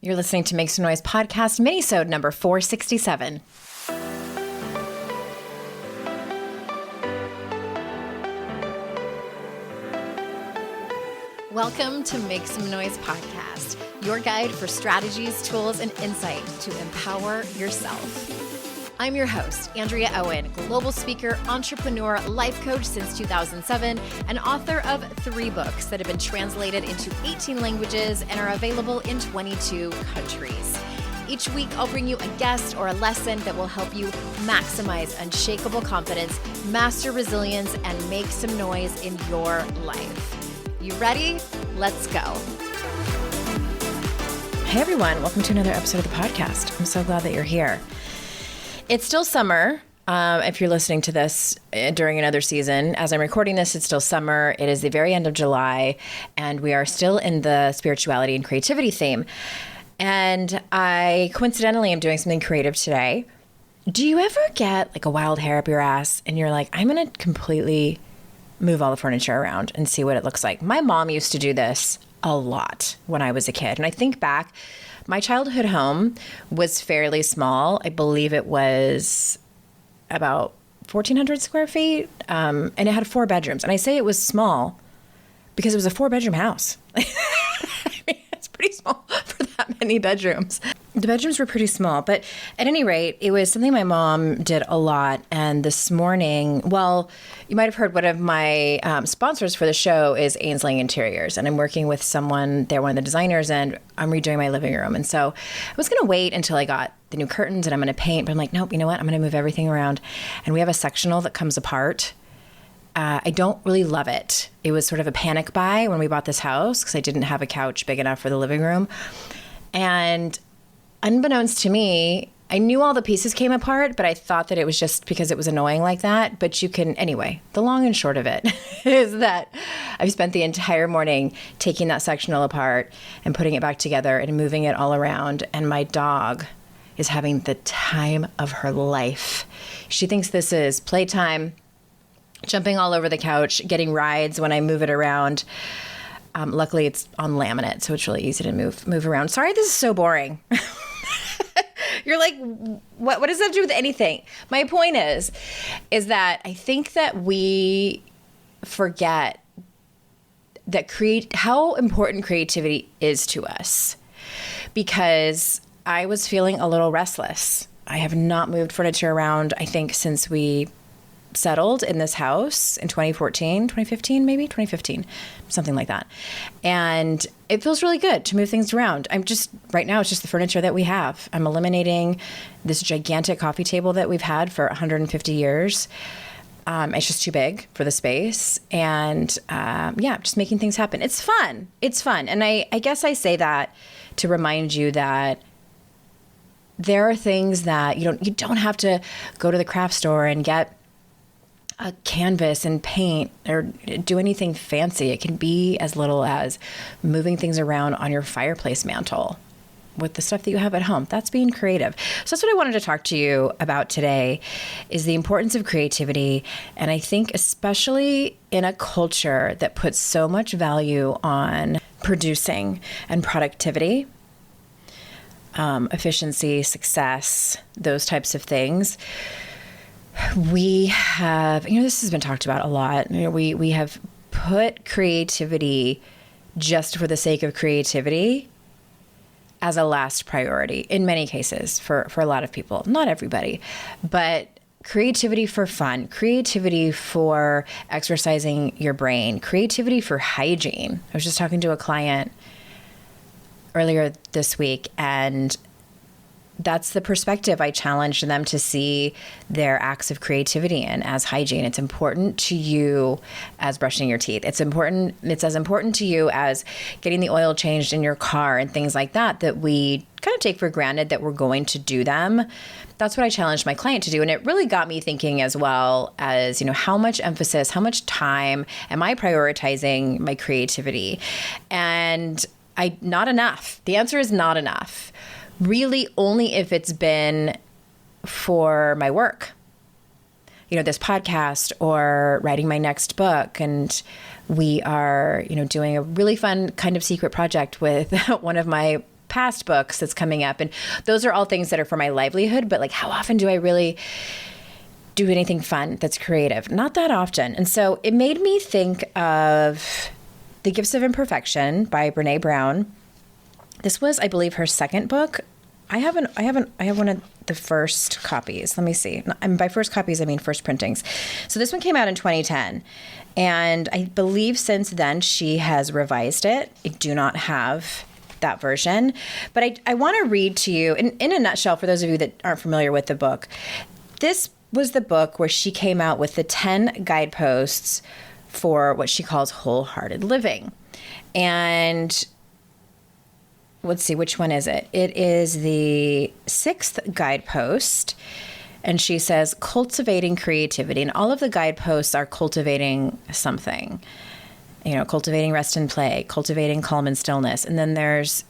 You're listening to Make Some Noise podcast, minisode number 467. Welcome to Make Some Noise podcast, your guide for strategies, tools, and insight to empower yourself. I'm your host, Andrea Owen, global speaker, entrepreneur, life coach since 2007, and author of 3 books that have been translated into 18 languages and are available in 22 countries. Each week, I'll bring you a guest or a lesson that will help you maximize unshakable confidence, master resilience, and make some noise in your life. You ready? Let's go. Hey everyone, welcome to another episode of the podcast. I'm so glad that you're here. It's still summer. If you're listening to this during another season, as I'm recording this, it's still summer. It is the very end of July, and we are still in the spirituality and creativity theme. And I coincidentally am doing something creative today. Do you ever get like a wild hair up your ass and you're like, I'm going to completely move all the furniture around and see what it looks like? My mom used to do this a lot when I was a kid. And I think back, my childhood home was fairly small. I believe it was about 1,400 square feet, and it had 4 bedrooms. And I say it was small because it was a 4-bedroom house. I mean, it's pretty small for that many bedrooms. The bedrooms were pretty small, but at any rate, it was something my mom did a lot. And this morning, well, you might have heard one of my sponsors for the show is Ainslie Interiors, and I'm working with someone, they're one of the designers, and I'm redoing my living room. And so I was going to wait until I got the new curtains and I'm going to paint, but I'm like, nope, you know what? I'm going to move everything around. And we have a sectional that comes apart. I don't really love it. It was sort of a panic buy when we bought this house because I didn't have a couch big enough for the living room. And unbeknownst to me, I knew all the pieces came apart, but I thought that it was just because it was annoying like that. But you can, anyway, the long and short of it is that I've spent the entire morning taking that sectional apart and putting it back together and moving it all around. And my dog is having the time of her life. She thinks this is playtime, jumping all over the couch, getting rides when I move it around. Luckily, it's on laminate, so it's really easy to move around. Sorry, this is so boring. You're like, what does that have to do with anything? My point is that I think that we forget that how important creativity is to us, because I was feeling a little restless. I have not moved furniture around, I think, since we settled in this house in 2015, something like that. And it feels really good to move things around. Right now, it's just the furniture that we have. I'm eliminating this gigantic coffee table that we've had for 150 years. It's just too big for the space. And just making things happen. It's fun. And I guess I say that to remind you that there are things that you don't have to go to the craft store and get a canvas and paint or do anything fancy. It can be as little as moving things around on your fireplace mantle with the stuff that you have at home. That's being creative. So that's what I wanted to talk to you about today, is the importance of creativity. And I think especially in a culture that puts so much value on producing and productivity, efficiency, success, those types of things. We have, this has been talked about a lot. We have put creativity just for the sake of creativity as a last priority in many cases for a lot of people, not everybody, but creativity for fun, creativity for exercising your brain, creativity for hygiene. I was just talking to a client earlier this week, and that's the perspective I challenged them to see their acts of creativity in as hygiene. It's important to you as brushing your teeth. It's as important to you as getting the oil changed in your car and things like that we kind of take for granted that we're going to do them. That's what I challenged my client to do. And it really got me thinking as well as, how much emphasis, how much time am I prioritizing my creativity? And not enough. The answer is not enough. Really only if it's been for my work, this podcast or writing my next book. And we are, doing a really fun kind of secret project with one of my past books that's coming up. And those are all things that are for my livelihood. But like, how often do I really do anything fun that's creative? Not that often. And so it made me think of The Gifts of Imperfection by Brené Brown. This was, I believe, her second book. I have one of the first copies. Let me see. And by first copies, I mean first printings. So this one came out in 2010. And I believe since then she has revised it. I do not have that version. But I want to read to you, in a nutshell, for those of you that aren't familiar with the book, this was the book where she came out with the 10 guideposts for what she calls wholehearted living. And let's see, which one is it? It is the 6th guidepost. And she says, cultivating creativity. And all of the guideposts are cultivating something. You know, cultivating rest and play, cultivating calm and stillness. And then there's,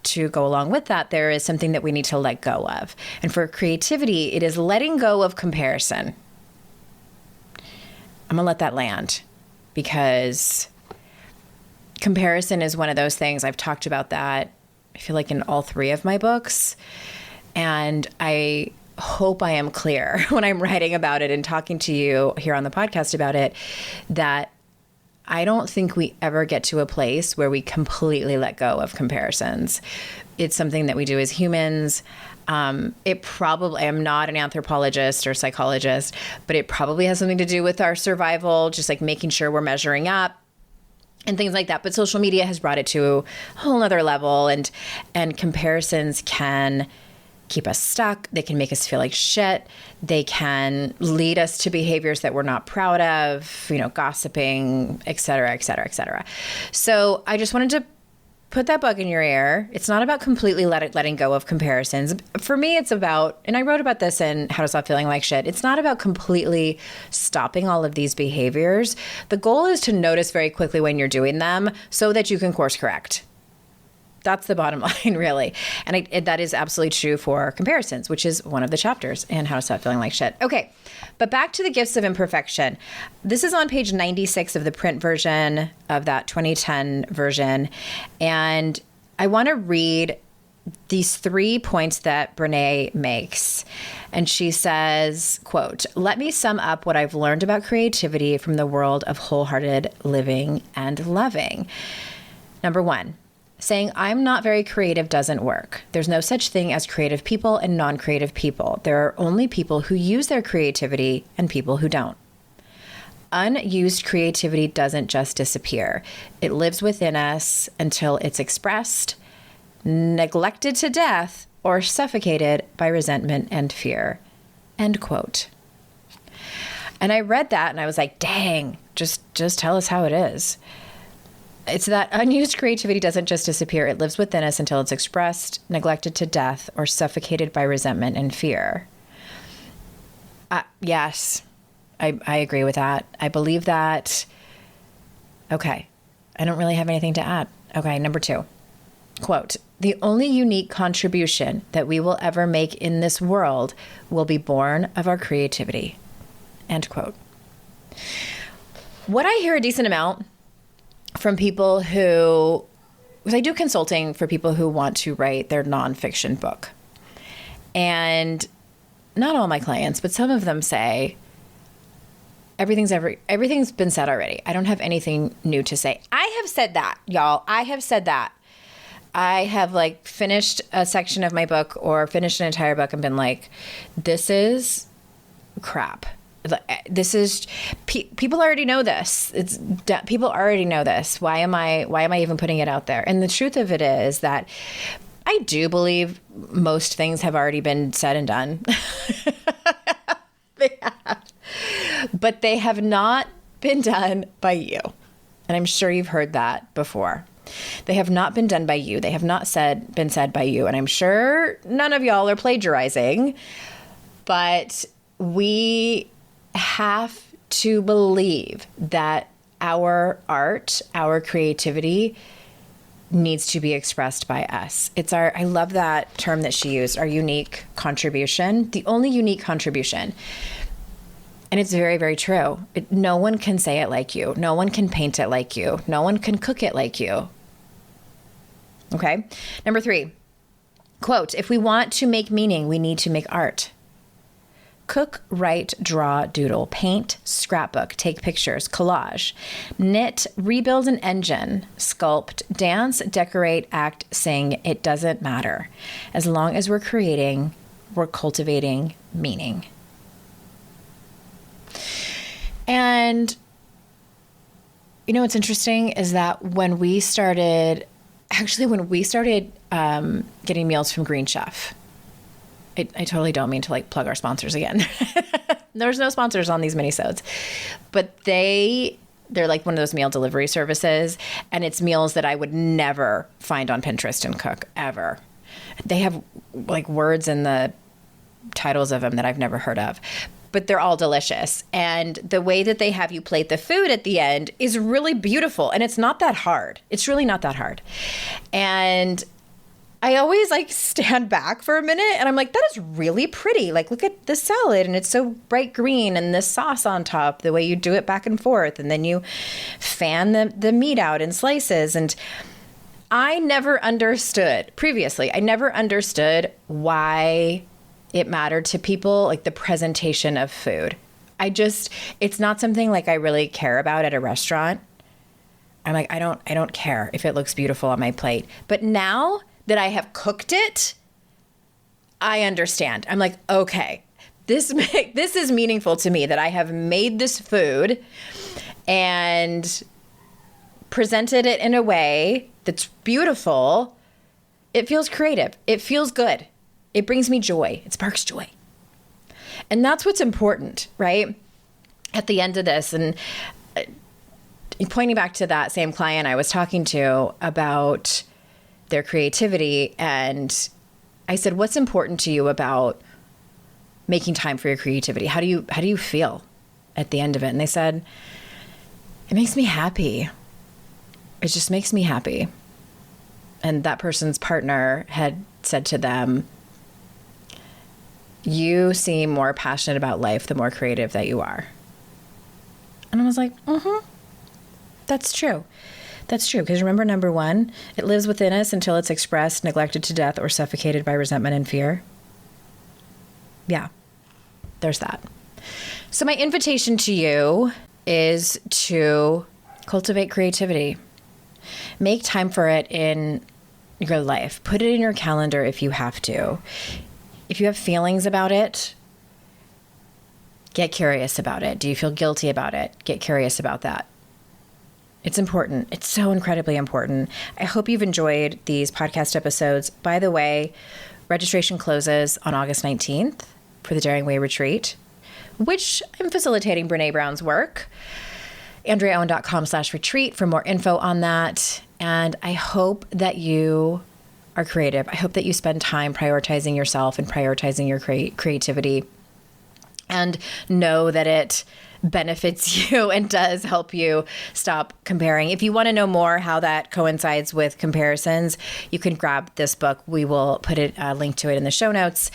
to go along with that, there is something that we need to let go of. And for creativity, it is letting go of comparison. I'm going to let that land, because comparison is one of those things. I've talked about that, I feel like, in all 3 of my books. And I hope I am clear when I'm writing about it and talking to you here on the podcast about it, that I don't think we ever get to a place where we completely let go of comparisons. It's something that we do as humans. It probably, I'm not an anthropologist or psychologist, but it probably has something to do with our survival, just like making sure we're measuring up and things like that. But social media has brought it to a whole nother level, and comparisons can keep us stuck. They can make us feel like shit. They can lead us to behaviors that we're not proud of, you know, gossiping, et cetera, et cetera, et cetera. So I just wanted to put that bug in your ear. It's not about completely letting go of comparisons. For me, it's about, and I wrote about this in How to Stop Feeling Like Shit, it's not about completely stopping all of these behaviors. The goal is to notice very quickly when you're doing them so that you can course correct. That's the bottom line, really. And that is absolutely true for comparisons, which is one of the chapters in How to Stop Feeling Like Shit. Okay, but back to the Gifts of Imperfection. This is on page 96 of the print version of that 2010 version. And I want to read these 3 points that Brené makes. And she says, quote, "Let me sum up what I've learned about creativity from the world of wholehearted living and loving. Number 1. Saying I'm not very creative doesn't work. There's no such thing as creative people and non-creative people. There are only people who use their creativity and people who don't. Unused creativity doesn't just disappear. It lives within us until it's expressed, neglected to death, or suffocated by resentment and fear." End quote. And I read that and I was like, dang, just tell us how it is. It's that unused creativity doesn't just disappear. It lives within us until it's expressed, neglected to death, or suffocated by resentment and fear. Yes, I agree with that. I believe that. Okay. I don't really have anything to add. Okay. Number 2, quote, "The only unique contribution that we will ever make in this world will be born of our creativity." End quote. What I hear a decent amount from people who, because I do consulting for people who want to write their nonfiction book. And not all my clients, but some of them say, everything's been said already. I don't have anything new to say. I have said that, y'all. I have said that. I have like finished a section of my book or finished an entire book and been like, this is crap. This is, people already know this. People already know this. Why am I even putting it out there? And the truth of it is that I do believe most things have already been said and done. They have. But they have not been done by you. And I'm sure you've heard that before. They have not been done by you. They have not been said by you. And I'm sure none of y'all are plagiarizing, but we have to believe that our art, our creativity needs to be expressed by us. I love that term that she used, our unique contribution, the only unique contribution. And it's very, very true. No one can say it like you. No one can paint it like you. No one can cook it like you. Okay. Number 3, Quote, if we want to make meaning, we need to make art. Cook, write, draw, doodle, paint, scrapbook, take pictures, collage, knit, rebuild an engine, sculpt, dance, decorate, act, sing. It doesn't matter. As long as we're creating, we're cultivating meaning. And you know what's interesting is that when we started getting meals from Green Chef, I totally don't mean to like plug our sponsors again. There's no sponsors on these minisodes, but they're like one of those meal delivery services, and it's meals that I would never find on Pinterest and cook ever. They have like words in the titles of them that I've never heard of, but they're all delicious. And the way that they have you plate the food at the end is really beautiful, and it's not that hard. It's really not that hard. And I always like stand back for a minute and I'm like, that is really pretty. Like, look at the salad and it's so bright green, and this sauce on top, the way you do it back and forth. And then you fan the meat out in slices. And I never understood why it mattered to people, like the presentation of food. It's not something like I really care about at a restaurant. I'm like, I don't care if it looks beautiful on my plate. But now that I have cooked it, I understand. I'm like, okay, this is meaningful to me, that I have made this food and presented it in a way that's beautiful. It feels creative. It feels good. It brings me joy. It sparks joy. And that's what's important, right? At the end of this, and pointing back to that same client I was talking to about their creativity, and I said, what's important to you about making time for your creativity? How do you feel at the end of it? And they said, it makes me happy. It just makes me happy. And that person's partner had said to them, you seem more passionate about life the more creative that you are. And I was like, that's true. That's true. Because remember, number one, it lives within us until it's expressed, neglected to death, or suffocated by resentment and fear. Yeah, there's that. So my invitation to you is to cultivate creativity. Make time for it in your life. Put it in your calendar if you have to. If you have feelings about it, get curious about it. Do you feel guilty about it? Get curious about that. It's important. It's so incredibly important. I hope you've enjoyed these podcast episodes. By the way, registration closes on August 19th for the Daring Way Retreat, which I'm facilitating Brené Brown's work. AndreaOwen.com/retreat for more info on that. And I hope that you are creative. I hope that you spend time prioritizing yourself and prioritizing your creativity, and know that it benefits you and does help you stop comparing. If you want to know more how that coincides with comparisons, you can grab this book. We will put a link to it in the show notes.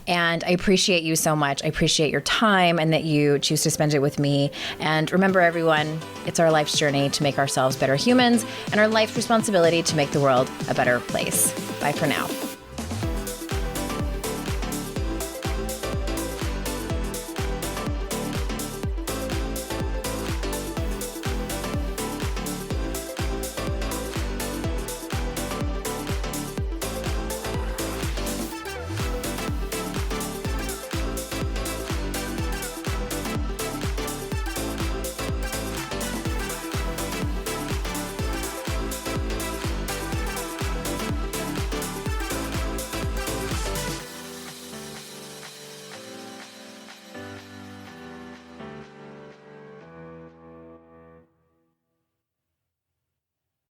And I appreciate you so much. I appreciate your time and that you choose to spend it with me. And remember, everyone, it's our life's journey to make ourselves better humans, and our life's responsibility to make the world a better place. Bye for now.